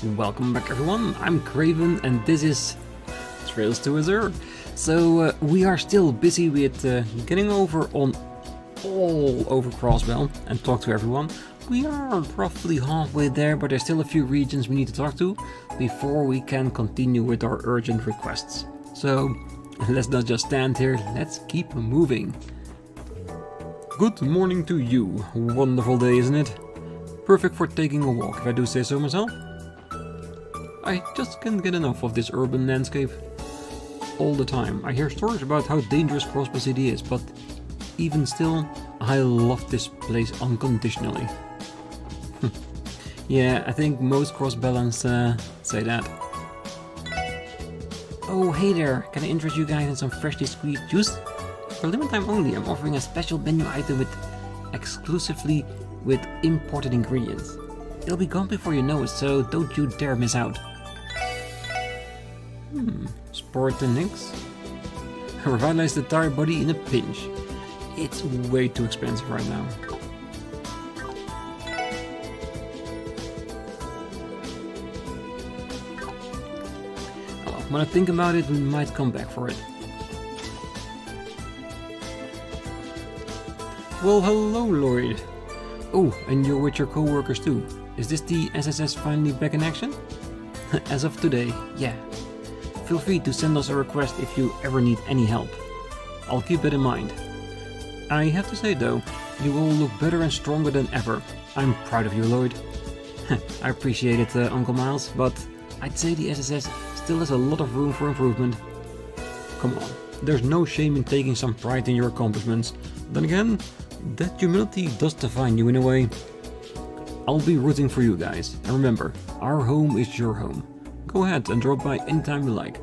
Welcome back everyone, I'm Craven and this is Trails to Azure. So we are still busy with getting over on all over Crossbell and talk to everyone. We are roughly halfway there, but there's still a few regions we need to talk to before we can continue with our urgent requests. So let's not just stand here, let's keep moving. Good morning to you. Wonderful day, isn't it? Perfect for taking a walk, if I do say so myself. I just can't get enough of this urban landscape. All the time. I hear stories about how dangerous Crossbell City is, but even still, I love this place unconditionally. Yeah, I think most Crossbellans say that. Oh, hey there! Can I interest you guys in some freshly squeezed juice? For limited time only, I'm offering a special menu item exclusively with imported ingredients. It'll be gone before you know it, so don't you dare miss out. Sportinics? Revitalize the entire body in a pinch. It's way too expensive right now. Oh, when I think about it, we might come back for it. Well, hello, Lloyd. Oh, and you're with your co-workers too. Is this the SSS finally back in action? As of today, yeah. Feel free to send us a request if you ever need any help. I'll keep that in mind. I have to say though, you all look better and stronger than ever. I'm proud of you, Lloyd. I appreciate it, Uncle Miles, but I'd say the SSS still has a lot of room for improvement. Come on, there's no shame in taking some pride in your accomplishments. Then again, that humility does define you in a way. I'll be rooting for you guys, and remember, our home is your home. Go ahead and drop by anytime you like.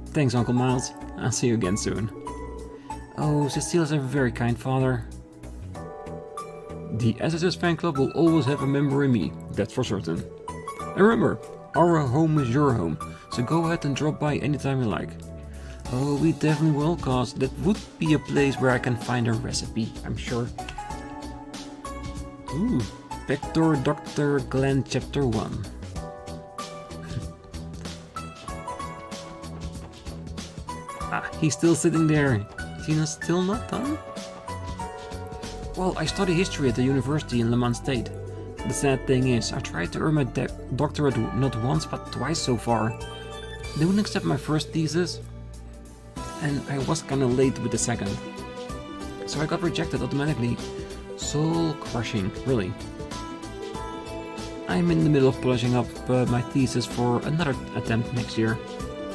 Thanks, Uncle Miles. I'll see you again soon. Oh, Ciel is a very kind father. The SSS fan club will always have a member in me, that's for certain. And remember, our home is your home, so go ahead and drop by anytime you like. Oh, we definitely will, cause that would be a place where I can find a recipe, I'm sure. Ooh, Vector Dr. Glenn Chapter 1. He's still sitting there. Tina's still not done? Well, I study history at the university in Le Mans State. The sad thing is, I tried to earn my doctorate not once but twice so far. They wouldn't accept my first thesis, and I was kinda late with the second. So I got rejected automatically. Soul crushing, really. I'm in the middle of polishing up my thesis for another attempt next year.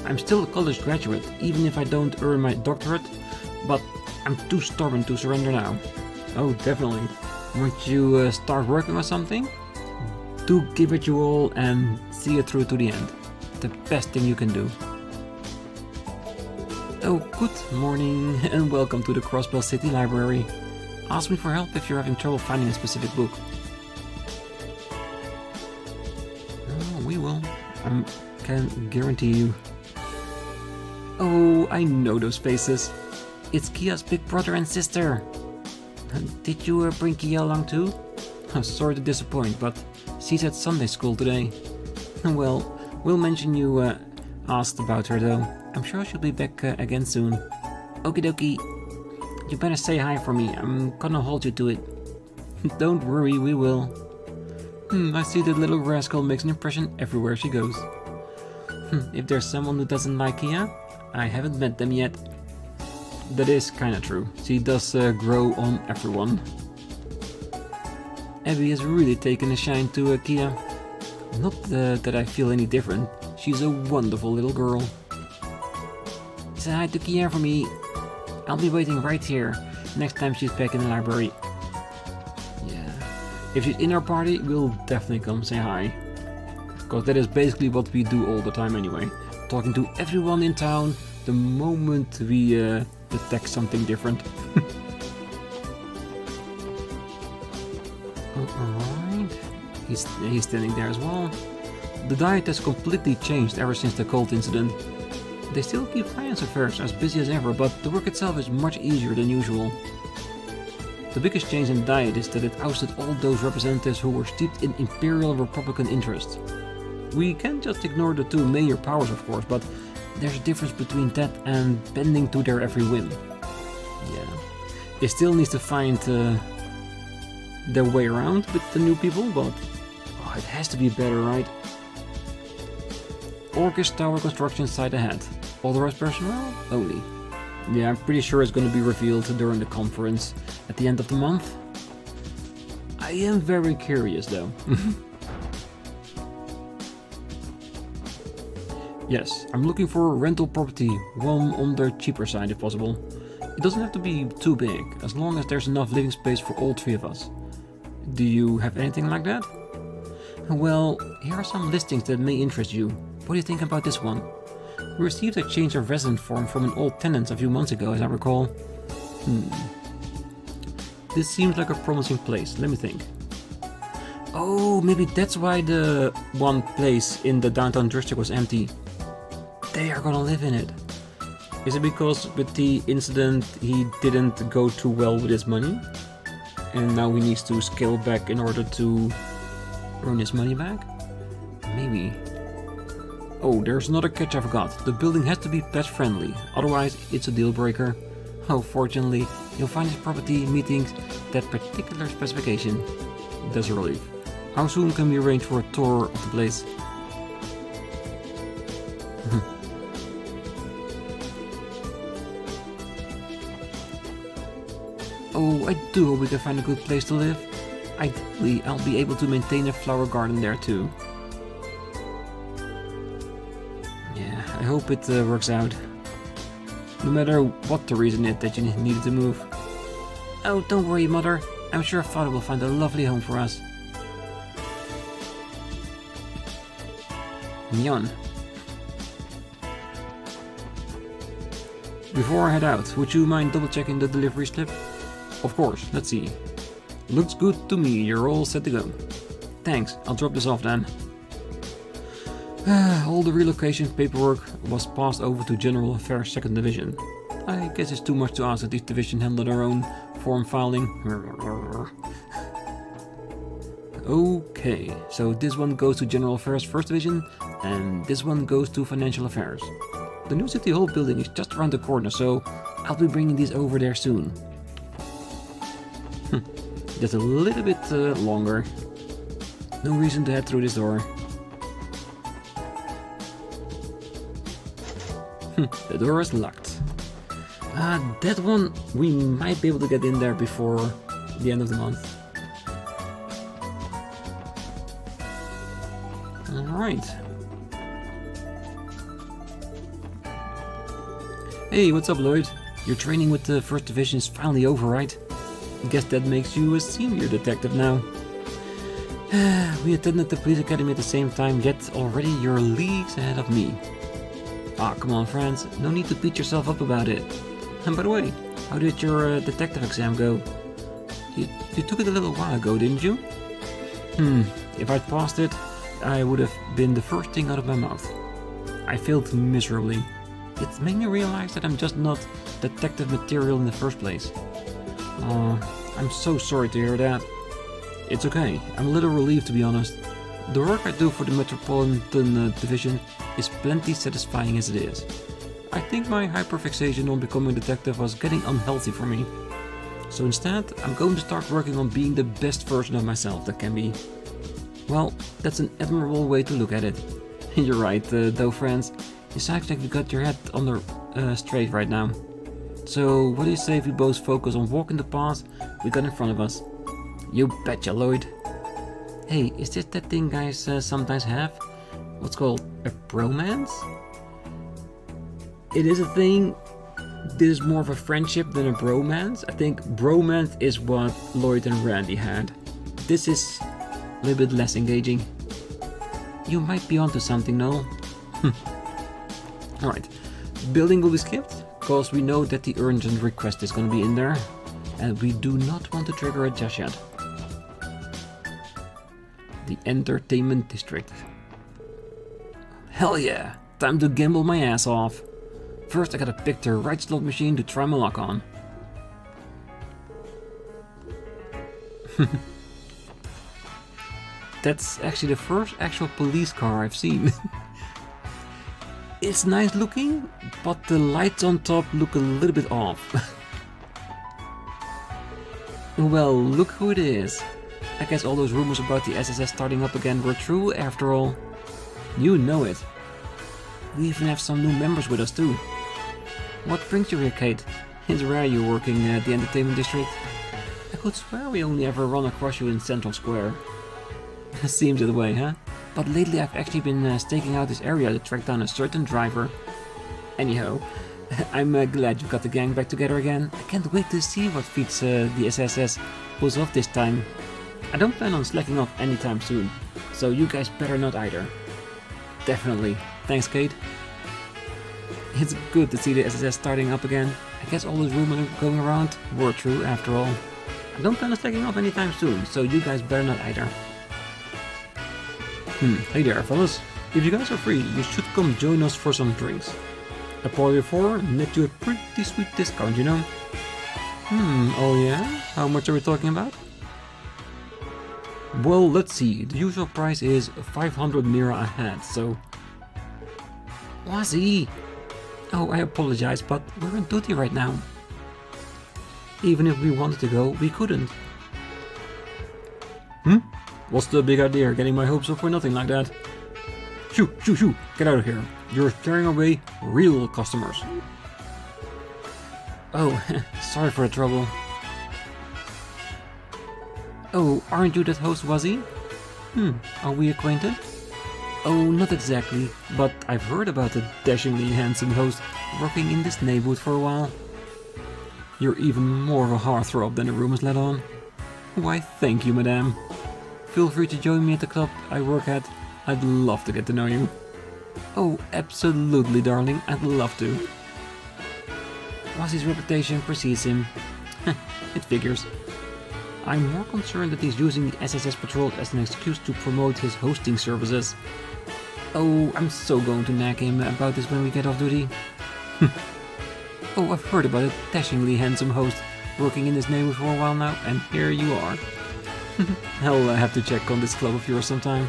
I'm still a college graduate, even if I don't earn my doctorate, but I'm too stubborn to surrender now. Oh, definitely. Once you start working on something, do give it your all and see it through to the end. The best thing you can do. Oh, good morning and welcome to the Crossbell City Library. Ask me for help if you're having trouble finding a specific book. Oh, we will. I can guarantee you. Oh, I know those faces. It's Kia's big brother and sister. Did you bring Kia along too? I'm sorry to disappoint, but she's at Sunday school today. Well, we'll mention you asked about her though. I'm sure she'll be back again soon. Okie dokie. You better say hi for me. I'm gonna hold you to it. Don't worry, we will. I see that little rascal makes an impression everywhere she goes. If there's someone who doesn't like Kia, I haven't met them yet. That is kinda true. She does grow on everyone. Abby has really taken a shine to Kia. Not that I feel any different. She's a wonderful little girl. Say hi to Kia for me. I'll be waiting right here next time she's back in the library. Yeah. If she's in our party, we'll definitely come say hi. Because that is basically what we do all the time anyway. Talking to everyone in town the moment we detect something different. Alright. He's standing there as well. The diet has completely changed ever since the cult incident. They still keep finance affairs as busy as ever, but the work itself is much easier than usual. The biggest change in diet is that it ousted all those representatives who were steeped in Imperial Republican interests. We can't just ignore the two major powers, of course, but there's a difference between that and bending to their every whim. Yeah. It still needs to find their way around with the new people, but it has to be better, right? Orcish tower construction site ahead. Authorized personnel? Only. Yeah, I'm pretty sure it's going to be revealed during the conference at the end of the month. I am very curious though. Yes, I'm looking for a rental property, one on the cheaper side if possible. It doesn't have to be too big, as long as there's enough living space for all three of us. Do you have anything like that? Well, here are some listings that may interest you. What do you think about this one? We received a change of residence form from an old tenant a few months ago, as I recall. This seems like a promising place, let me think. Oh, maybe that's why the one place in the downtown district was empty. They are gonna live in it. Is it because with the incident he didn't go too well with his money? And now he needs to scale back in order to earn his money back? Maybe. Oh, there's another catch I forgot. The building has to be pet friendly, otherwise it's a deal breaker. Oh, fortunately, you'll find this property meeting that particular specification. That's a relief. How soon can we arrange for a tour of the place? Oh, I do hope we can find a good place to live. Ideally, I'll be able to maintain a flower garden there too. Yeah, I hope it works out. No matter what the reason is that you needed to move. Oh, don't worry, Mother. I'm sure Father will find a lovely home for us. Nyan. Before I head out, would you mind double checking the delivery slip? Of course, let's see. Looks good to me, you're all set to go. Thanks, I'll drop this off then. All the relocation paperwork was passed over to General Affairs 2nd Division. I guess it's too much to ask that each division handle their own form filing. Okay, so this one goes to General Affairs 1st Division, and this one goes to Financial Affairs. The new City Hall building is just around the corner, so I'll be bringing these over there soon. Just a little bit longer. No reason to head through this door. The door is locked. That one, we might be able to get in there before the end of the month. Alright. Hey, what's up, Lloyd? Your training with the 1st Division is finally over, right? Guess that makes you a senior detective now. We attended the police academy at the same time, yet already you're leagues ahead of me. Ah, come on, friends, no need to beat yourself up about it. And by the way, how did your detective exam go? You took it a little while ago, didn't you? If I'd passed it, I would have been the first thing out of my mouth. I failed miserably. It made me realize that I'm just not detective material in the first place. I'm so sorry to hear that. It's okay, I'm a little relieved to be honest. The work I do for the Metropolitan Division is plenty satisfying as it is. I think my hyperfixation on becoming a detective was getting unhealthy for me. So instead, I'm going to start working on being the best version of myself that can be. Well, that's an admirable way to look at it. You're right, though, friends. It sounds like you got your head on the straight right now. So, what do you say if we both focus on walking the path we got in front of us? You betcha, Lloyd. Hey, is this that thing guys sometimes have? What's called a bromance? It is a thing. This is more of a friendship than a bromance. I think bromance is what Lloyd and Randy had. This is a little bit less engaging. You might be onto something, Noel. Alright, building will be skipped, because we know that the urgent request is going to be in there, and we do not want to trigger it just yet. The Entertainment District. Hell yeah, time to gamble my ass off. First I gotta pick the right slot machine to try my luck on. That's actually the first actual police car I've seen. It's nice looking, but the lights on top look a little bit off. Well, look who it is. I guess all those rumors about the SSS starting up again were true after all. You know it. We even have some new members with us too. What brings you here, Kate? It's rare you're working at the entertainment district. I could swear we only ever run across you in Central Square. Seems that way, huh? But lately I've actually been staking out this area to track down a certain driver. Anyhow, I'm glad you got the gang back together again. I can't wait to see what feats the SSS pulls off this time. I don't plan on slacking off anytime soon, so you guys better not either. Definitely. Thanks, Kate. It's good to see the SSS starting up again. I guess all those rumors going around were true after all. I don't plan on slacking off anytime soon, so you guys better not either. Hey there, fellas. If you guys are free, you should come join us for some drinks. A party of 4 net you a pretty sweet discount, you know? Oh yeah? How much are we talking about? Well, let's see. The usual price is 500 mira a head, so... Wazzy! Oh, I apologize, but we're on duty right now. Even if we wanted to go, we couldn't. What's the big idea? Getting my hopes up for nothing like that? Shoo, shoo, shoo! Get out of here. You're scaring away real customers. Oh, sorry for the trouble. Oh, aren't you that host, Wazzy? Are we acquainted? Oh, not exactly, but I've heard about the dashingly handsome host working in this neighborhood for a while. You're even more of a heartthrob than the rumors let on. Why, thank you, madame. Feel free to join me at the club I work at. I'd love to get to know you. Oh, absolutely, darling, I'd love to. Wazzy's reputation precedes him. It figures. I'm more concerned that he's using the SSS patrol as an excuse to promote his hosting services. Oh, I'm so going to nag him about this when we get off duty. Oh, I've heard about a dashingly handsome host working in this neighborhood for a while now, and here you are. I'll have to check on this club of yours sometime.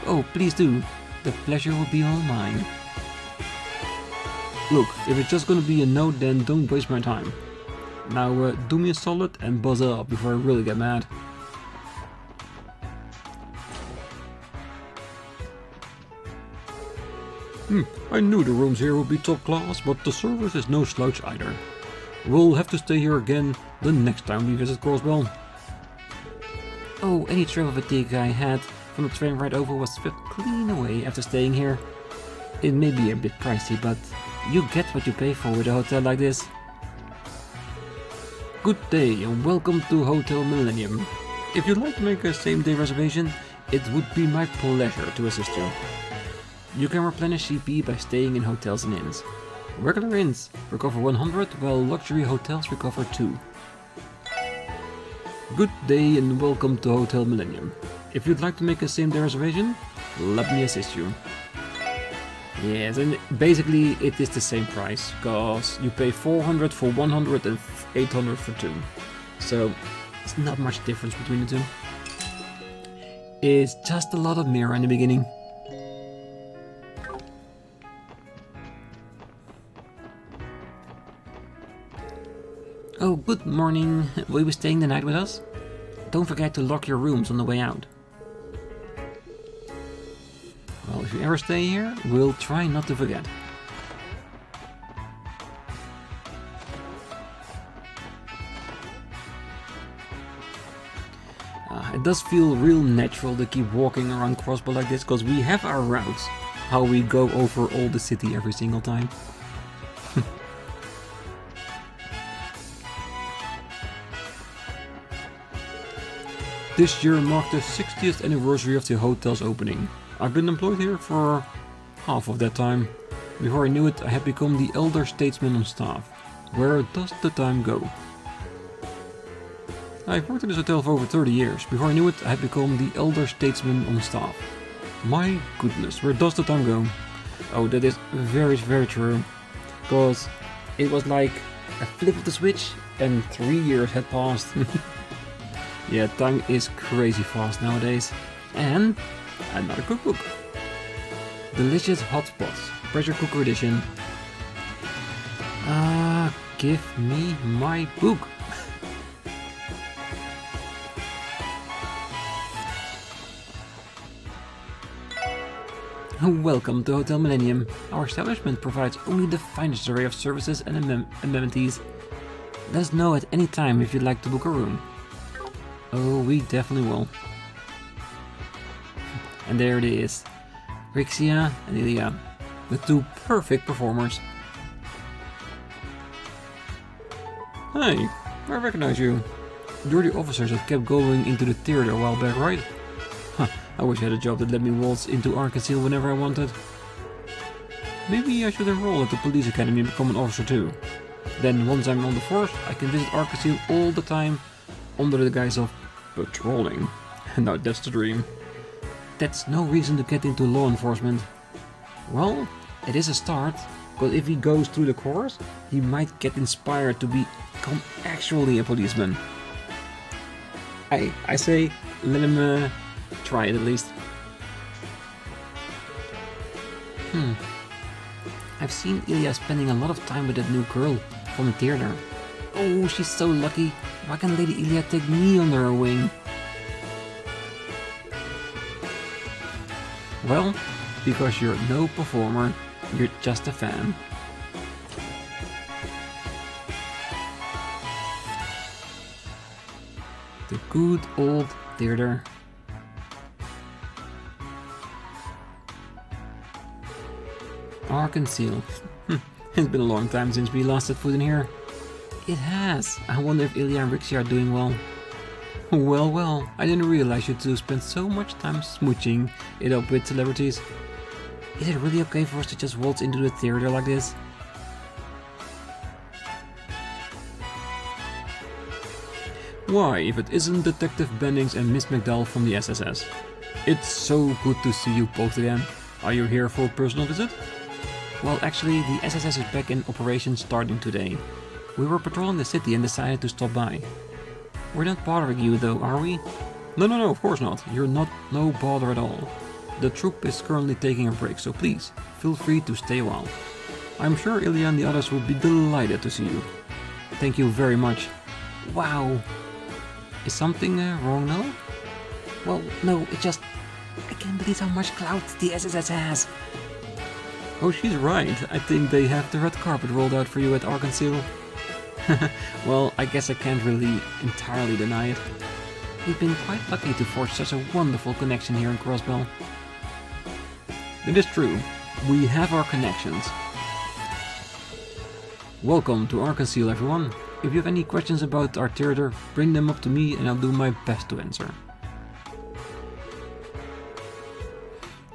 Oh, please do. The pleasure will be all mine. Look, if it's just gonna be a no, then don't waste my time. Now, do me a solid and buzz up before I really get mad. I knew the rooms here would be top class, but the service is no slouch either. We'll have to stay here again the next time we visit Crossbell. Oh, any travel fatigue I had from the train ride over was swept clean away after staying here. It may be a bit pricey, but you get what you pay for with a hotel like this. Good day and welcome to Hotel Millennium. If you'd like to make a same-day reservation, it would be my pleasure to assist you. You can replenish CP by staying in hotels and inns. Regular inns recover 100, while luxury hotels recover 2. Good day and welcome to Hotel Millennium. If you'd like to make a same-day reservation, let me assist you. Yes, and basically it is the same price, cause you pay 400 for 100 and 800 for 2. So it's not much difference between the two. It's just a lot of mirror in the beginning. Oh, good morning. Will you be staying the night with us? Don't forget to lock your rooms on the way out. Well, if you ever stay here, we'll try not to forget. It does feel real natural to keep walking around Crossbell like this, because we have our routes, how we go over all the city every single time. This year marked the 60th anniversary of the hotel's opening. I've been employed here for half of that time. Before I knew it, I had become the elder statesman on staff. Where does the time go? I've worked in this hotel for over 30 years. Before I knew it, I had become the elder statesman on staff. My goodness, where does the time go? Oh, that is very, very true. Because it was like a flip of the switch and 3 years had passed. Yeah, time is crazy fast nowadays. And another cookbook. Delicious hot spots, pressure cooker edition. Give me my book. Welcome to Hotel Millennium. Our establishment provides only the finest array of services and amenities. Let us know at any time if you'd like to book a room. Oh, we definitely will. And there it is. Rixia and Ilya, the two perfect performers. Hey, I recognize you. You're the officers that kept going into the theater a while back, right? Huh, I wish I had a job that let me waltz into Ciel whenever I wanted. Maybe I should enroll at the police academy and become an officer too. Then once I'm on the force, I can visit Ciel all the time under the guise of patrolling. Now that's the dream. That's no reason to get into law enforcement. Well, it is a start, but if he goes through the course, he might get inspired to become actually a policeman. I say, let him try it at least. I've seen Ilya spending a lot of time with that new girl from the theater. Oh, she's so lucky. Why can't Lady Ilya take me under her wing? Well, because you're no performer, you're just a fan. The good old theater. Ciel. It's been a long time since we last set foot in here. It has. I wonder if Ilya and Rixia are doing well. Well, I didn't realize you two spent so much time smooching it up with celebrities. Is it really okay for us to just waltz into the theater like this? Why, if it isn't Detective Bennings and Miss McDowell from the SSS. It's so good to see you both again. Are you here for a personal visit? Well, actually, the SSS is back in operation starting today. We were patrolling the city and decided to stop by. We're not bothering you though, are we? No, of course not. You're not no bother at all. The troop is currently taking a break, so please, feel free to stay a while. I'm sure Ilya and the others will be delighted to see you. Thank you very much. Wow. Is something wrong now? Well, no, it just... I can't believe how much clout the SSS has. Oh, she's right. I think they have the red carpet rolled out for you at Ciel. Well, I guess I can't really entirely deny it. We've been quite lucky to forge such a wonderful connection here in Crossbell. It is true. We have our connections. Welcome to Ciel, everyone. If you have any questions about our theater, bring them up to me and I'll do my best to answer.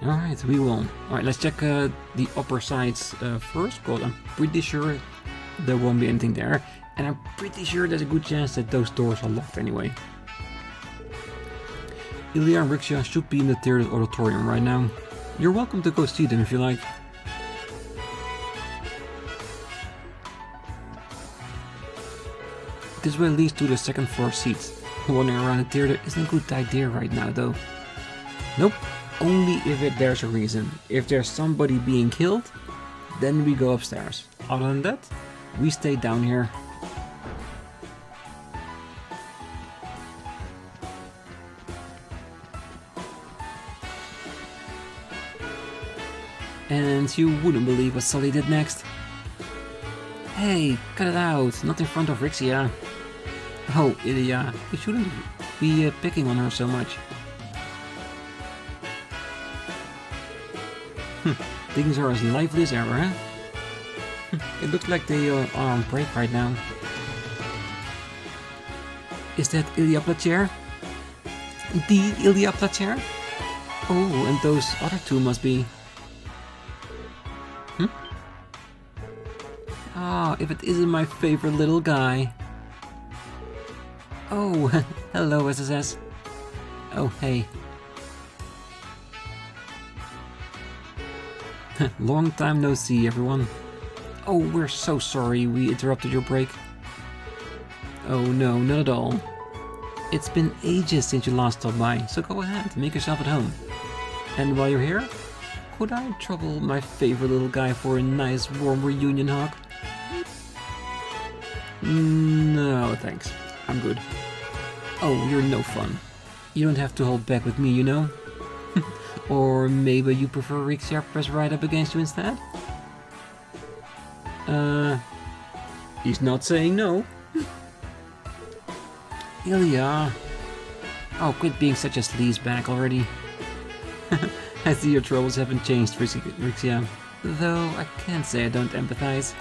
Alright, we will. Alright, let's check the upper sides first, because I'm pretty sure there won't be anything there. And I'm pretty sure there's a good chance that those doors are locked anyway. Ilya and Rixia should be in the theater's auditorium right now. You're welcome to go see them if you like. This way leads to the second floor seats. Wandering around the theater isn't a good idea right now though. Nope. Only if there's a reason. If there's somebody being killed, then we go upstairs. Other than that, we stay down here. And you wouldn't believe what Sully did next. Hey, cut it out, not in front of Rixia. Oh, Ilya, you shouldn't be picking on her so much. Things are as lively as ever, huh? It looks like they are on break right now. Is that Ilya Placer? The Ilya Placer? Oh, and those other two must be... Ah, if it isn't my favorite little guy. Oh, hello SSS. Oh, hey. Long time no see, everyone. Oh, we're so sorry we interrupted your break. Oh no, not at all. It's been ages since you last stopped by, so go ahead, make yourself at home. And while you're here, could I trouble my favorite little guy for a nice warm reunion hug? No, thanks. I'm good. Oh, you're no fun. You don't have to hold back with me, you know? Or maybe you prefer Rixia press right up against you instead? He's not saying no. Ilya! Oh, quit being such a sleazebag already. I see your troubles haven't changed, Rixia. Though I can't say I don't empathize.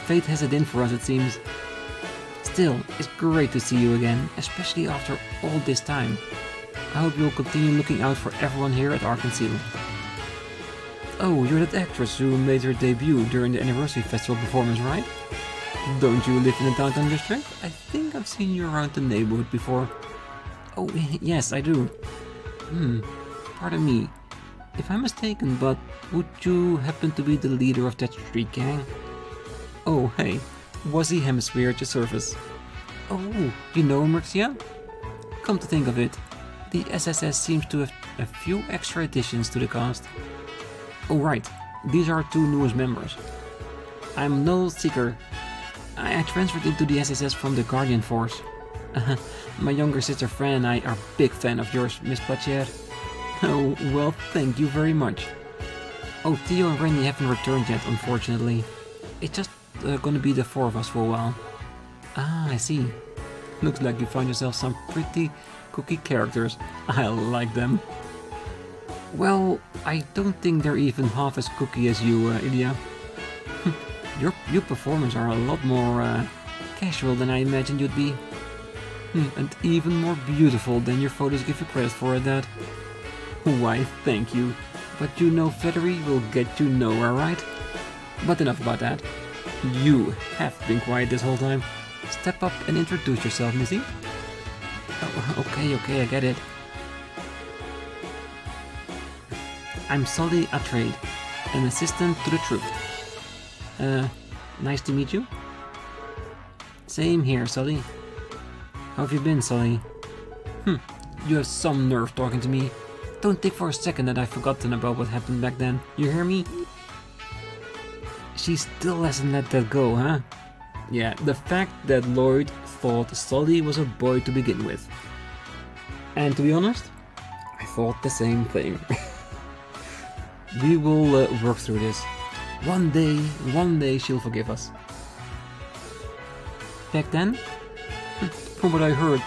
Fate has it in for us, it seems. Still, it's great to see you again, especially after all this time. I hope you'll continue looking out for everyone here at Ciel. Oh, you're that actress who made her debut during the anniversary festival performance, right? Don't you live in the downtown district? I think I've seen you around the neighborhood before. Oh, yes, I do. Pardon me, if I'm mistaken, but would you happen to be the leader of that street gang? Oh, hey, Wuzzy Hemisphere at your service. Oh, you know him, Rixia? Come to think of it, the SSS seems to have a few extra additions to the cast. Oh right, these are our two newest members. I'm Null Seeker. I transferred into the SSS from the Guardian Force. My younger sister Fran and I are big fan of yours, Miss Platier. Oh, well, thank you very much. Oh, Theo and Randy haven't returned yet, unfortunately. It's just gonna be the four of us for a while. Ah, I see. Looks like you found yourself some pretty cookie characters. I like them. Well, I don't think they're even half as cookie as you, Ilya. Your performers are a lot more casual than I imagined you'd be. And even more beautiful than your photos give you credit for at that. Why, thank you. But you know flattery will get you nowhere, right? But enough about that. You have been quiet this whole time. Step up and introduce yourself, Missy. Oh, okay, I get it. I'm Sully Atreides, an assistant to the troop. Nice to meet you. Same here, Sully. How have you been, Sully? You have some nerve talking to me. Don't think for a second that I've forgotten about what happened back then. You hear me? She still hasn't let that go, huh? Yeah, the fact that Lloyd thought Sully was a boy to begin with. And to be honest, I thought the same thing. We will work through this. One day she'll forgive us. Back then, from what I heard,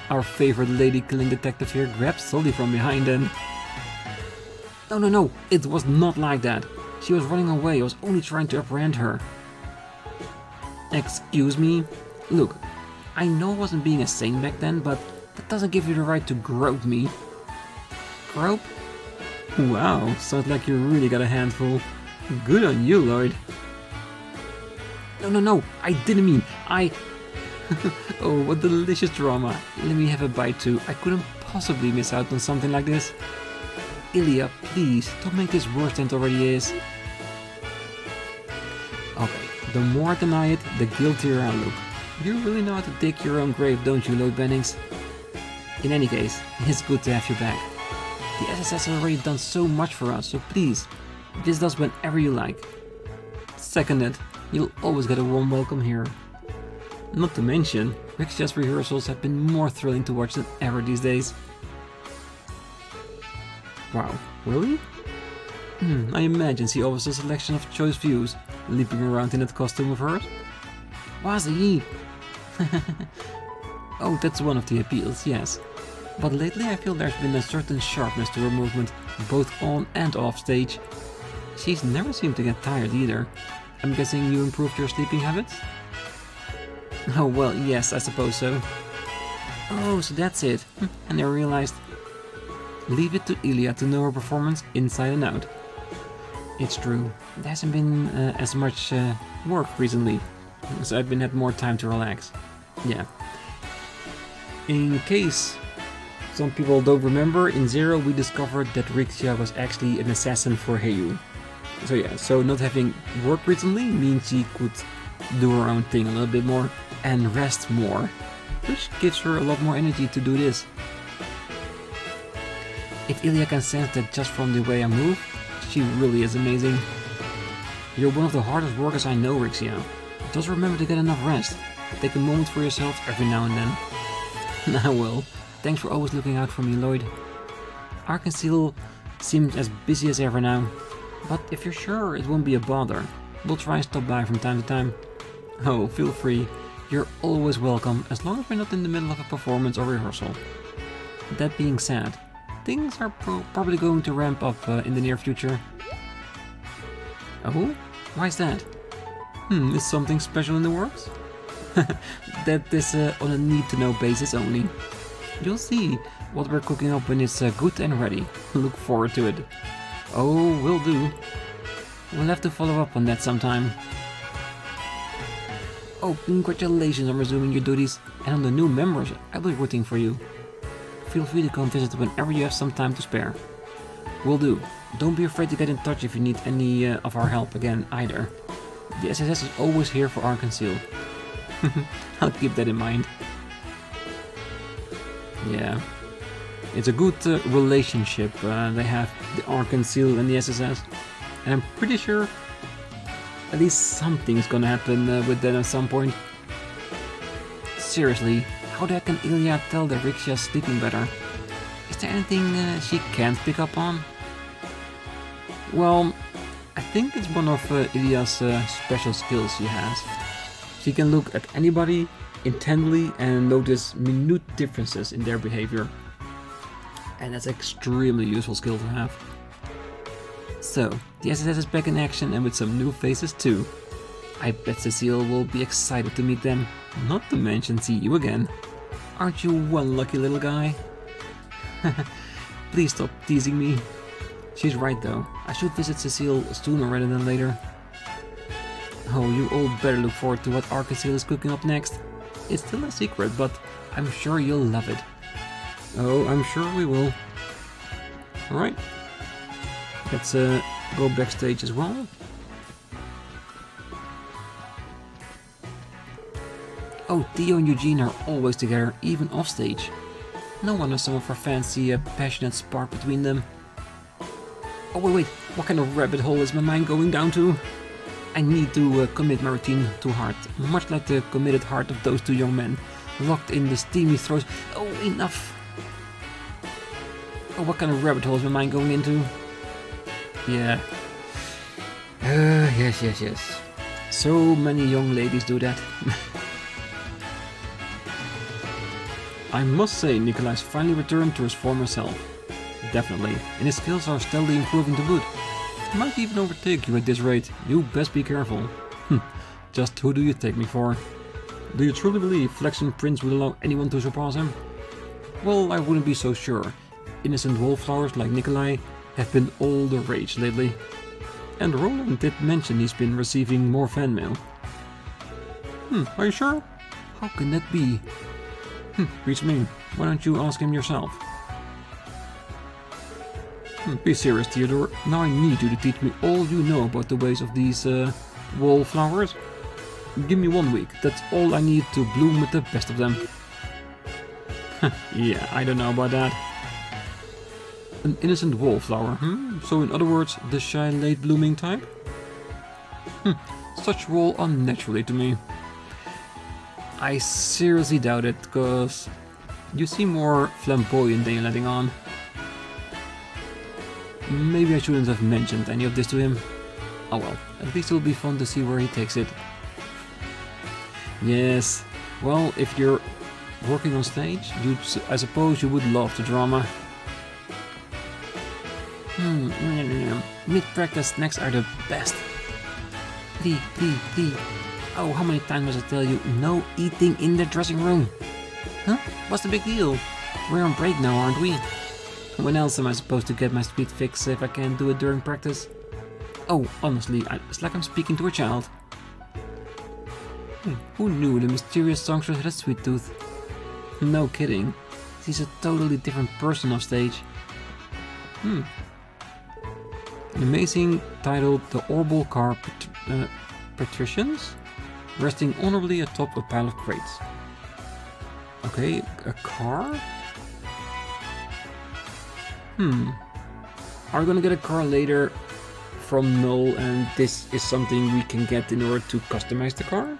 our favorite lady-killing detective here grabbed Sully from behind and... No, it was not like that. She was running away, I was only trying to apprehend her. Excuse me? Look, I know I wasn't being a saint back then, but that doesn't give you the right to grope me. Grope? Wow, sounds like you really got a handful. Good on you, Lloyd. No, I didn't mean, Oh, what delicious drama. Let me have a bite too. I couldn't possibly miss out on something like this. Ilya, please, don't make this worse than it already is. Okay, the more I deny it, the guiltier I look. You really know how to dig your own grave, don't you, Lloyd Bennings? In any case, it's good to have you back. The SSS has already done so much for us, so please, visit us whenever you like. Seconded, you'll always get a warm welcome here. Not to mention, Rixia's rehearsals have been more thrilling to watch than ever these days. Wow, really? I imagine she offers a selection of choice views, leaping around in that costume of hers. Wazzy! Oh, that's one of the appeals, yes. But lately I feel there's been a certain sharpness to her movement, both on and off stage. She's never seemed to get tired either. I'm guessing you improved your sleeping habits? Oh well, yes, I suppose so. Oh, so that's it. And I realized. Leave it to Ilya to know her performance inside and out. It's true, there hasn't been as much work recently, so I've had more time to relax. Yeah. In case some people don't remember, in Zero we discovered that Rixia was actually an assassin for Heyu. So yeah, so not having work recently means she could do her own thing a little bit more and rest more, which gives her a lot more energy to do this. If Ilya can sense that just from the way I move, she really is amazing. You're one of the hardest workers I know, Rixia. Just remember to get enough rest. Take a moment for yourself every now and then. I will. Thanks for always looking out for me, Lloyd. Ciel seems as busy as ever now, but if you're sure it won't be a bother, we'll try and stop by from time to time. Oh, feel free. You're always welcome, as long as we're not in the middle of a performance or rehearsal. That being said, things are probably going to ramp up in the near future. Oh? Why is that? Is something special in the works? That is on a need-to-know basis only. You'll see what we're cooking up when it's good and ready. Look forward to it. Oh, will do. We'll have to follow up on that sometime. Oh, congratulations on resuming your duties, and on the new members, I'll be rooting for you. Feel free to come visit whenever you have some time to spare. Will do. Don't be afraid to get in touch if you need any of our help again either. The SSS is always here for Ciel. I'll keep that in mind. Yeah. It's a good relationship they have, the Ciel and the SSS. And I'm pretty sure at least something's gonna happen with them at some point. Seriously, how the heck can Ilya tell that Rixia's sleeping better? Is there anything she can't pick up on? Well, I think it's one of Ilya's special skills she has. She can look at anybody intently and notice minute differences in their behavior. And that's an extremely useful skill to have. So, the SSS is back in action and with some new faces too. I bet Ciel will be excited to meet them, not to mention see you again. Aren't you one lucky little guy? Please stop teasing me. She's right though, I should visit Ciel sooner rather than later. Oh, you all better look forward to what Ciel is cooking up next. It's still a secret, but I'm sure you'll love it. Oh, I'm sure we will. Alright. Let's go backstage as well. Oh, Theo and Eugene are always together, even off stage. No wonder some of our fans see a passionate spark between them. Oh wait, what kind of rabbit hole is my mind going down to? I need to commit my routine to heart, much like the committed heart of those two young men, locked in the steamy throes. Oh, enough! Oh, what kind of rabbit hole is my mind going into? Yeah. Yes. So many young ladies do that. I must say, Nikolai's finally returned to his former self. Definitely, and his skills are steadily improving to boot. He might even overtake you at this rate. You best be careful. Just who do you take me for? Do you truly believe Flexion Prince would allow anyone to surpass him? Well, I wouldn't be so sure. Innocent wallflowers like Nikolai have been all the rage lately. And Roland did mention he's been receiving more fan mail. Are you sure? How can that be? Beats me. Why don't you ask him yourself? Be serious, Theodore. Now I need you to teach me all you know about the ways of these wallflowers. Give me 1 week. That's all I need to bloom with the best of them. Yeah, I don't know about that. An innocent wallflower, So in other words, the shy late blooming type? Such roll unnaturally to me. I seriously doubt it, cause you seem more flamboyant than you're letting on. Maybe I shouldn't have mentioned any of this to him. Oh well, at least it'll be fun to see where he takes it. Yes, well, if you're working on stage, I suppose you would love the drama. Mid-practice snacks are the best. Please. Oh, how many times must I tell you, no eating in the dressing room? Huh? What's the big deal? We're on break now, aren't we? When else am I supposed to get my speed fix if I can't do it during practice? Oh, honestly, it's like I'm speaking to a child. Who knew the mysterious songstress had a sweet tooth? No kidding. She's a totally different person off stage. An amazing titled The Orbital Car Patricians? resting honorably atop a pile of crates. Okay, a car? Are we gonna get a car later from Null, and this is something we can get in order to customize the car?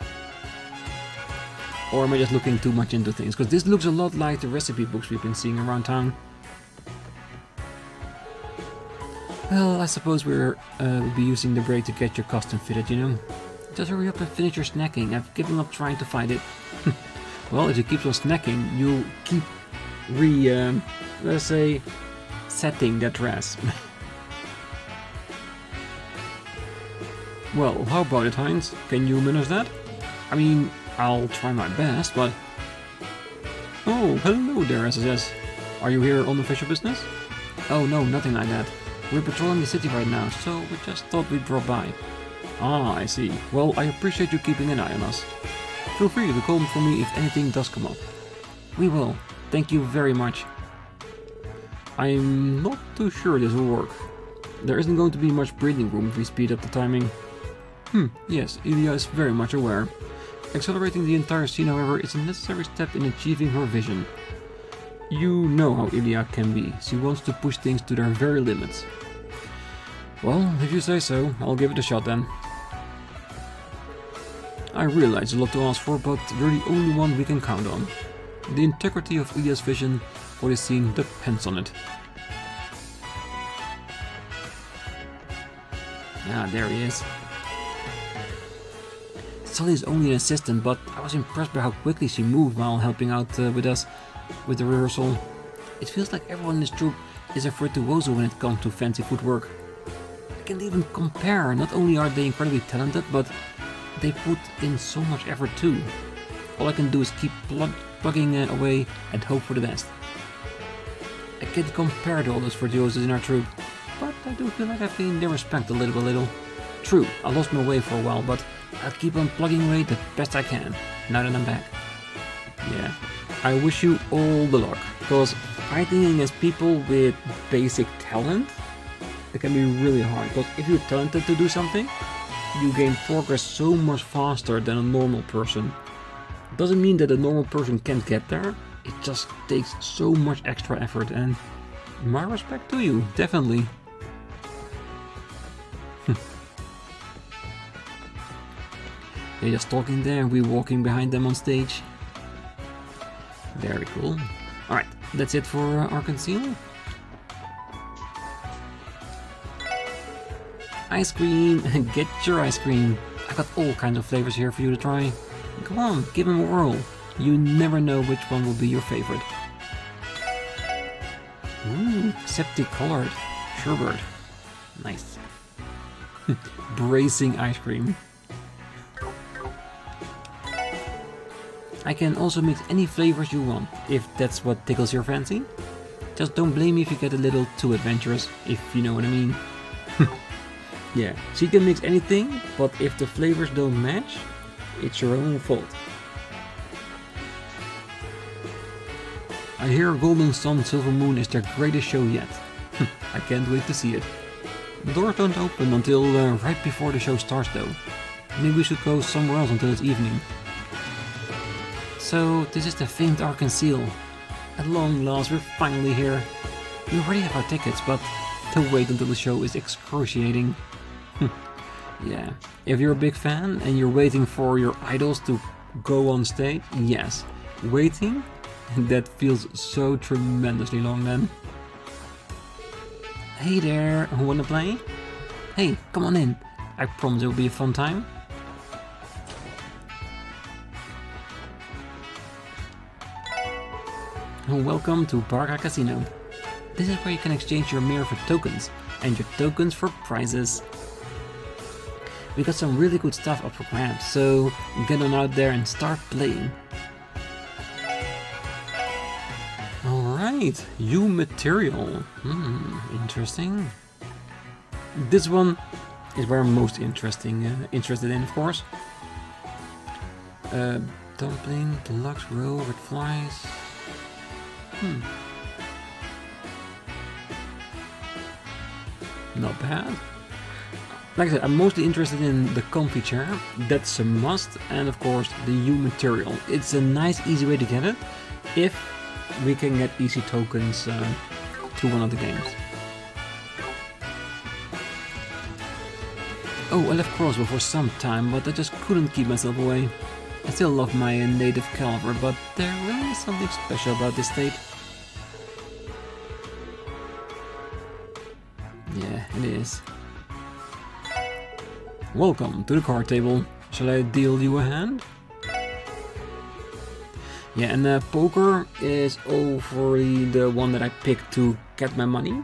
Or am I just looking too much into things? Because this looks a lot like the recipe books we've been seeing around town. Well, I suppose we'll be using the break to get your costume fitted, you know. Just hurry up and finish your snacking. I've given up trying to find it. Well, if you keep on snacking, you'll keep let's say, setting that dress. Well, how about it, Heinz? Can you manage that? I mean, I'll try my best, but... Oh, hello there, SSS. Are you here on official business? Oh no, nothing like that. We're patrolling the city right now, so we just thought we'd drop by. Ah, I see. Well, I appreciate you keeping an eye on us. Feel free to call for me if anything does come up. We will. Thank you very much. I'm not too sure this will work. There isn't going to be much breathing room if we speed up the timing. Yes, Ilya is very much aware. Accelerating the entire scene, however, is a necessary step in achieving her vision. You know how Ilya can be. She wants to push things to their very limits. Well, if you say so, I'll give it a shot then. I realize it's a lot to ask for, but you're the only one we can count on. The integrity of Ilya's vision for this scene depends on it. Ah, there he is. Sully is only an assistant, but I was impressed by how quickly she moved while helping out with us with the rehearsal. It feels like everyone in this troupe is afraid to wozo when it comes to fancy footwork. I can't even compare. Not only are they incredibly talented, but they put in so much effort too. All I can do is keep plugging away and hope for the best. I can't compare to all those virtuosos in our troupe, but I do feel like I've gained their respect a little. True, I lost my way for a while, but I'll keep on plugging away the best I can, now that I'm back. Yeah, I wish you all the luck, because fighting against people with basic talent, it can be really hard, because if you're talented to do something, you gain progress so much faster than a normal person. Doesn't mean that a normal person can't get there, it just takes so much extra effort, and my respect to you, definitely. They're just talking there and we're walking behind them on stage. Very cool. Alright, that's it for Arkansas. Ice cream! Get your ice cream! I got all kinds of flavors here for you to try. Come on, give them a whirl. You never know which one will be your favorite. Ooh, septic colored. Sherbet. Nice. Bracing ice cream. I can also mix any flavors you want, if that's what tickles your fancy. Just don't blame me if you get a little too adventurous, if you know what I mean. Yeah, she can mix anything, but if the flavors don't match, it's your own fault. I hear Golden Sun Silver Moon is their greatest show yet. I can't wait to see it. The doors don't open until right before the show starts though. Maybe we should go somewhere else until it's evening. So this is the famed Arkansas. At long last, we're finally here. We already have our tickets, but to wait until the show is excruciating. Yeah, if you're a big fan and you're waiting for your idols to go on stage, yes, waiting, that feels so tremendously long then. Hey there, wanna play? Hey, come on in. I promise it will be a fun time. Welcome to Barca Casino. This is where you can exchange your mirror for tokens, and your tokens for prizes. We got some really good stuff up for grabs, so get on out there and start playing. Alright, new material. Interesting. This one is where I'm most interested in, of course. Dumpling, deluxe roll with flies. Not bad. Like I said, I'm mostly interested in the comfy chair, that's a must, and of course the U material. It's a nice, easy way to get it, if we can get easy tokens through one of the games. Oh, I left Crossbell for some time, but I just couldn't keep myself away. I still love my native Calvard, but there really is something special about this state. Yeah, it is. Welcome to the card table. Shall I deal you a hand? Yeah, and poker is overly the one that I picked to get my money.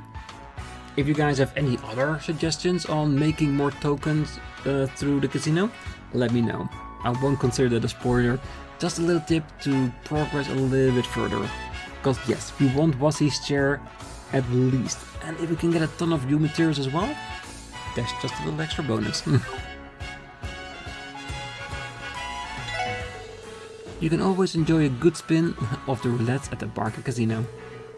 If you guys have any other suggestions on making more tokens through the casino, let me know. I won't consider that a spoiler, just a little tip to progress a little bit further. Because yes, we want Wassie's chair at least. And if we can get a ton of new materials as well, that's just a little extra bonus. You can always enjoy a good spin of the roulettes at the Barca Casino.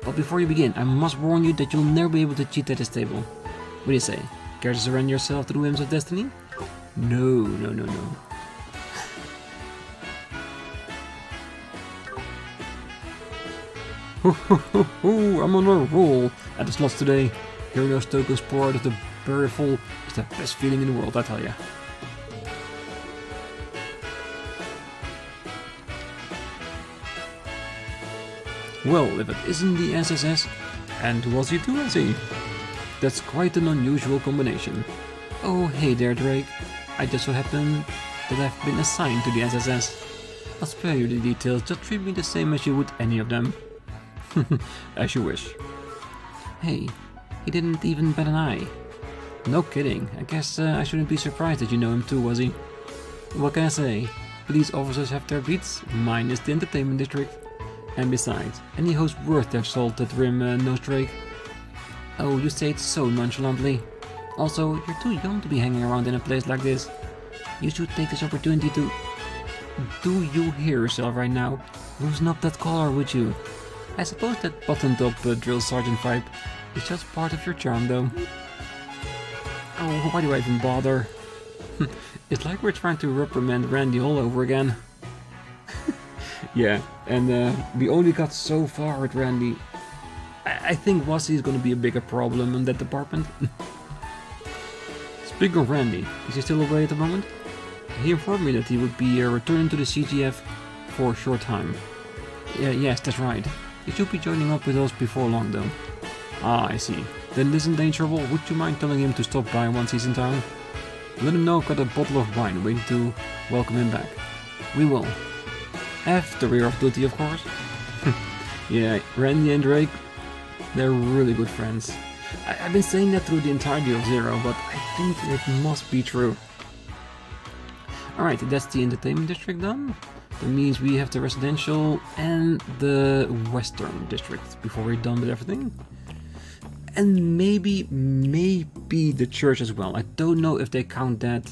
But before you begin, I must warn you that you'll never be able to cheat at this table. What do you say? Care to surrender yourself to the whims of destiny? No. I'm on a roll at the slots today. Hearing those tokens pour out of the barrel full is the best feeling in the world, I tell ya. Well, if it isn't the SSS, and Wassie too, I see. That's quite an unusual combination. Oh, hey there, Drake. I just so happen that I've been assigned to the SSS. I'll spare you the details, just treat me the same as you would any of them. As you wish. Hey, he didn't even bat an eye. No kidding, I guess I shouldn't be surprised that you know him too, Wassie. What can I say? Police officers have their beats, mine is the entertainment district. And besides, any host worth their salt that rim knows Drake. Oh, you say it so nonchalantly. Also, you're too young to be hanging around in a place like this. You should take this opportunity to... Do you hear yourself right now? Loosen up that collar, would you? I suppose that buttoned-up drill sergeant vibe is just part of your charm, though. Oh, why do I even bother? It's like we're trying to reprimand Randy all over again. Yeah, and we only got so far with Randy. I think Wassie is going to be a bigger problem in that department. Speaking of Randy, is he still away at the moment? He informed me that he would be returning to the CGF for a short time. Yes, that's right. He should be joining up with us before long though. Ah, I see. Then isn't any trouble. Would you mind telling him to stop by once he's in town? Let him know I've got a bottle of wine waiting to welcome him back. We will. After we're off duty, of course. Yeah, Randy and Drake, they're really good friends. I've been saying that through the entirety of Zero, but I think it must be true. Alright, that's the entertainment district done. That means we have the residential and the western district before we're done with everything. And maybe the church as well. I don't know if they count that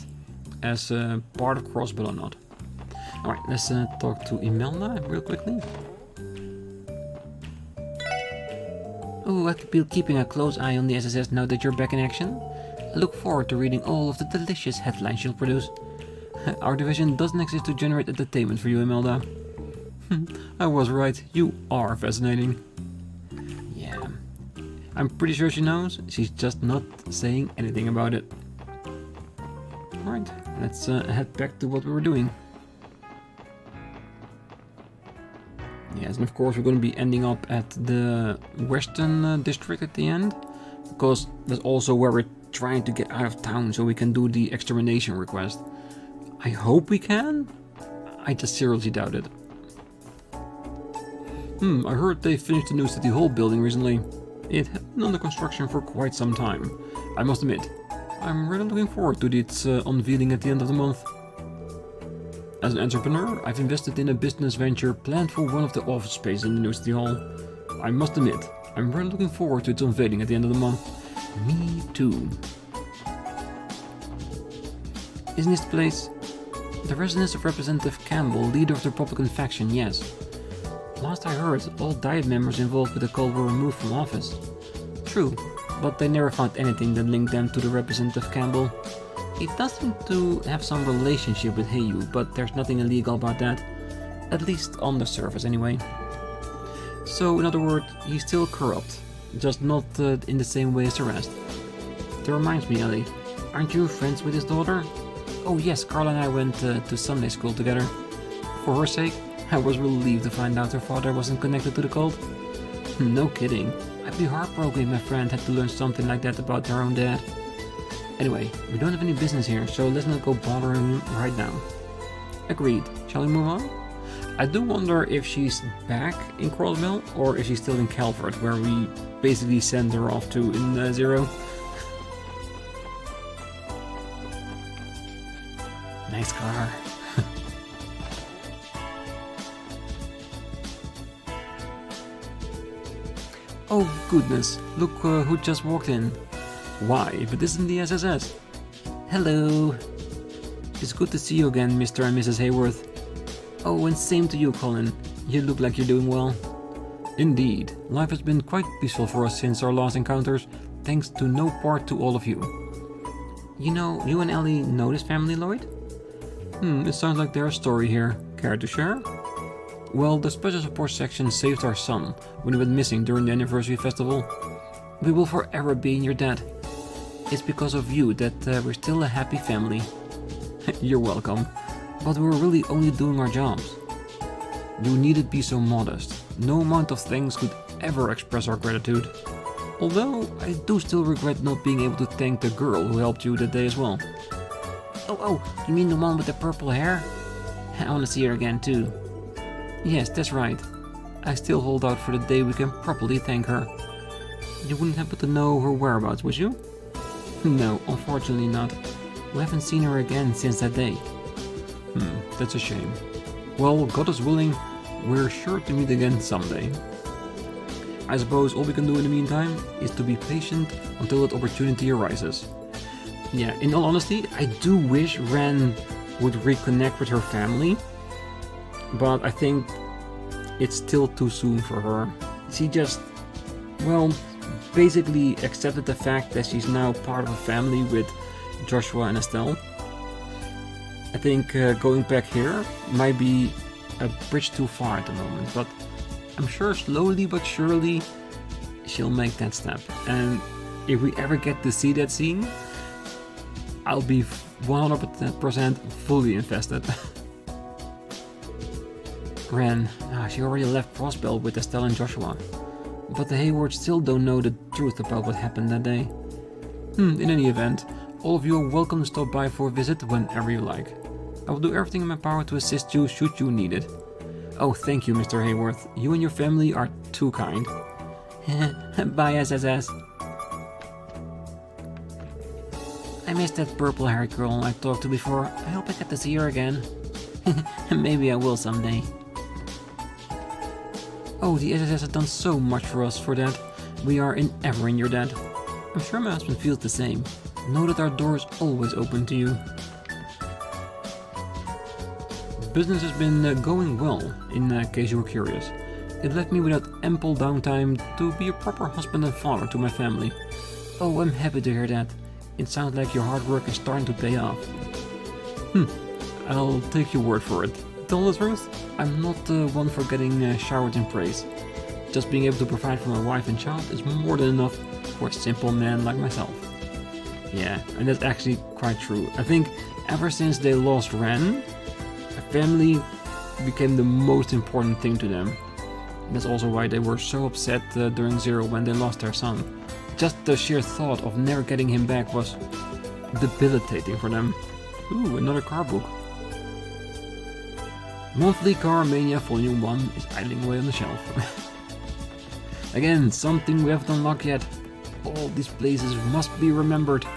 as part of Crossbell or not. Alright, let's talk to Imelda real quickly. Oh, I'll be keeping a close eye on the SSS now that you're back in action. I look forward to reading all of the delicious headlines you'll produce. Our division doesn't exist to generate entertainment for you, Imelda. I was right, you are fascinating. Yeah, I'm pretty sure she knows, she's just not saying anything about it. Alright, let's head back to what we were doing. Yes, and of course we're going to be ending up at the western district at the end, because that's also where we're trying to get out of town so we can do the extermination request. I hope we can? I just seriously doubt it. I heard they finished the new City Hall building recently. It had been under construction for quite some time. I must admit, I'm really looking forward to its unveiling at the end of the month. As an entrepreneur, I've invested in a business venture planned for one of the office spaces in the new City Hall. I must admit, I'm really looking forward to its unveiling at the end of the month. Me too. Isn't this the place? The residence of Representative Campbell, leader of the Republican faction, yes. Last I heard, all Diet members involved with the cult were removed from office. True, but they never found anything that linked them to the Representative Campbell. He does seem to have some relationship with Heiyu, but there's nothing illegal about that. At least on the surface anyway. So in other words, he's still corrupt, just not in the same way as the rest. That reminds me, Ellie, aren't you friends with his daughter? Oh yes, Carl and I went to Sunday school together. For her sake, I was relieved to find out her father wasn't connected to the cult. No kidding. I'd be heartbroken if my friend had to learn something like that about their own dad. Anyway, we don't have any business here, so let's not go bothering him right now. Agreed. Shall we move on? I do wonder if she's back in Crossbell or if she's still in Calvard, where we basically send her off to in Zero. Nice car. Oh goodness, look who just walked in. Why, if it isn't the SSS. Hello. It's good to see you again, Mr. and Mrs. Hayworth. Oh, and same to you, Colin. You look like you're doing well. Indeed, life has been quite peaceful for us since our last encounters, thanks to no part to all of you. You know, you and Ellie know this family, Lloyd? It sounds like there's a story here. Care to share? Well, the special support section saved our son when he went missing during the anniversary festival. We will forever be in your debt. It's because of you that we're still a happy family. You're welcome, but we were really only doing our jobs. You needn't be so modest. No amount of thanks could ever express our gratitude. Although, I do still regret not being able to thank the girl who helped you that day as well. Oh, you mean the one with the purple hair? I want to see her again too. Yes, that's right. I still hold out for the day we can properly thank her. You wouldn't happen to know her whereabouts, would you? No, unfortunately not. We haven't seen her again since that day. That's a shame. Well, God is willing, we're sure to meet again someday. I suppose all we can do in the meantime is to be patient until that opportunity arises. Yeah, in all honesty, I do wish Ren would reconnect with her family, but I think it's still too soon for her. She just, well, basically accepted the fact that she's now part of a family with Joshua and Estelle. I think going back here might be a bridge too far at the moment, but I'm sure slowly but surely she'll make that step. And if we ever get to see that scene, I'll be 100% fully invested. Ren, she already left Crossbell with Estelle and Joshua, but the Haywards still don't know the truth about what happened that day. In any event, all of you are welcome to stop by for a visit whenever you like. I will do everything in my power to assist you should you need it. Oh, thank you, Mr. Hayworth. You and your family are too kind. Bye, SSS. I missed that purple-haired girl I talked to before. I hope I get to see her again. Maybe I will someday. Oh, the SSS has done so much for us for that. We are ever in your debt. I'm sure my husband feels the same. Know that our door is always open to you. Business has been going well, in case you were curious. It left me without ample downtime to be a proper husband and father to my family. Oh, I'm happy to hear that. It sounds like your hard work is starting to pay off. I'll take your word for it. To tell the truth, I'm not one for getting showered in praise. Just being able to provide for my wife and child is more than enough for a simple man like myself. Yeah, and that's actually quite true. I think ever since they lost Ren, family became the most important thing to them. That's also why they were so upset during Zero when they lost their son. Just the sheer thought of never getting him back was debilitating for them. Ooh, another car book. Monthly Car Mania Volume 1 is idling away on the shelf. Again, something we haven't unlocked yet. All these places must be remembered.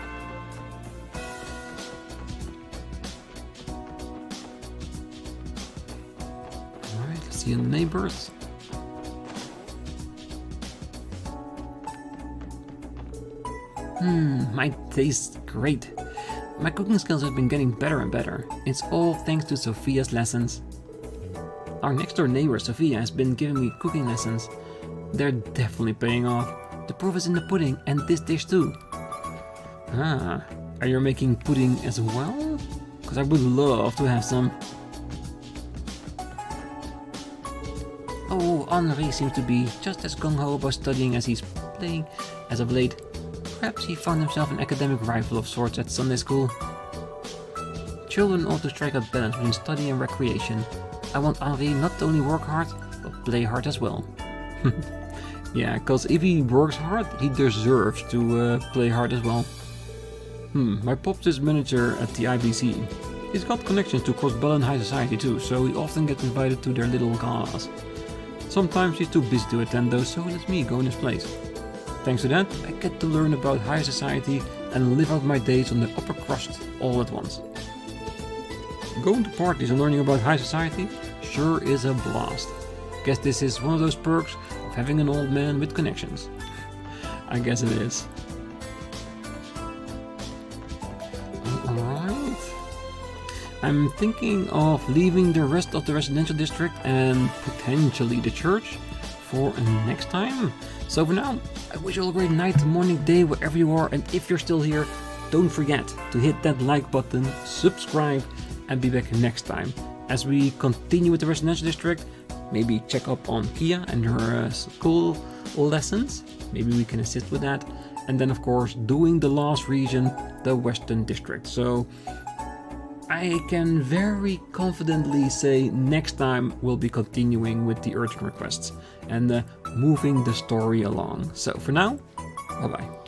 See the neighbors. Might taste great. My cooking skills have been getting better and better. It's all thanks to Sophia's lessons. Our next door neighbor Sophia has been giving me cooking lessons. They're definitely paying off. The proof is in the pudding and this dish too. I Are you making pudding as well? Because I would love to have some. Oh, Henri seems to be just as gung-ho about studying as he's playing as of late. Perhaps he found himself an academic rival of sorts at Sunday school. Children ought to strike a balance between study and recreation. I want Henri not to only work hard, but play hard as well. Yeah, because if he works hard, he deserves to play hard as well. My pops is manager at the IBC. He's got connections to Crossbell and high society too, so he often gets invited to their little galas. Sometimes he's too busy to attend those, so lets me go in his place. Thanks to that, I get to learn about high society and live out my days on the upper crust all at once. Going to parties and learning about high society sure is a blast. Guess this is one of those perks of having an old man with connections. I guess it is. Alright. I'm thinking of leaving the rest of the residential district and potentially the church for next time. So for now, I wish you all a great night, morning, day, wherever you are, and if you're still here, don't forget to hit that like button, subscribe, and be back next time. As we continue with the residential district, maybe check up on Kia and her school lessons. Maybe we can assist with that. And then of course doing the last region, the Western District. So I can very confidently say next time we'll be continuing with the urgent requests and moving the story along. So for now, bye bye.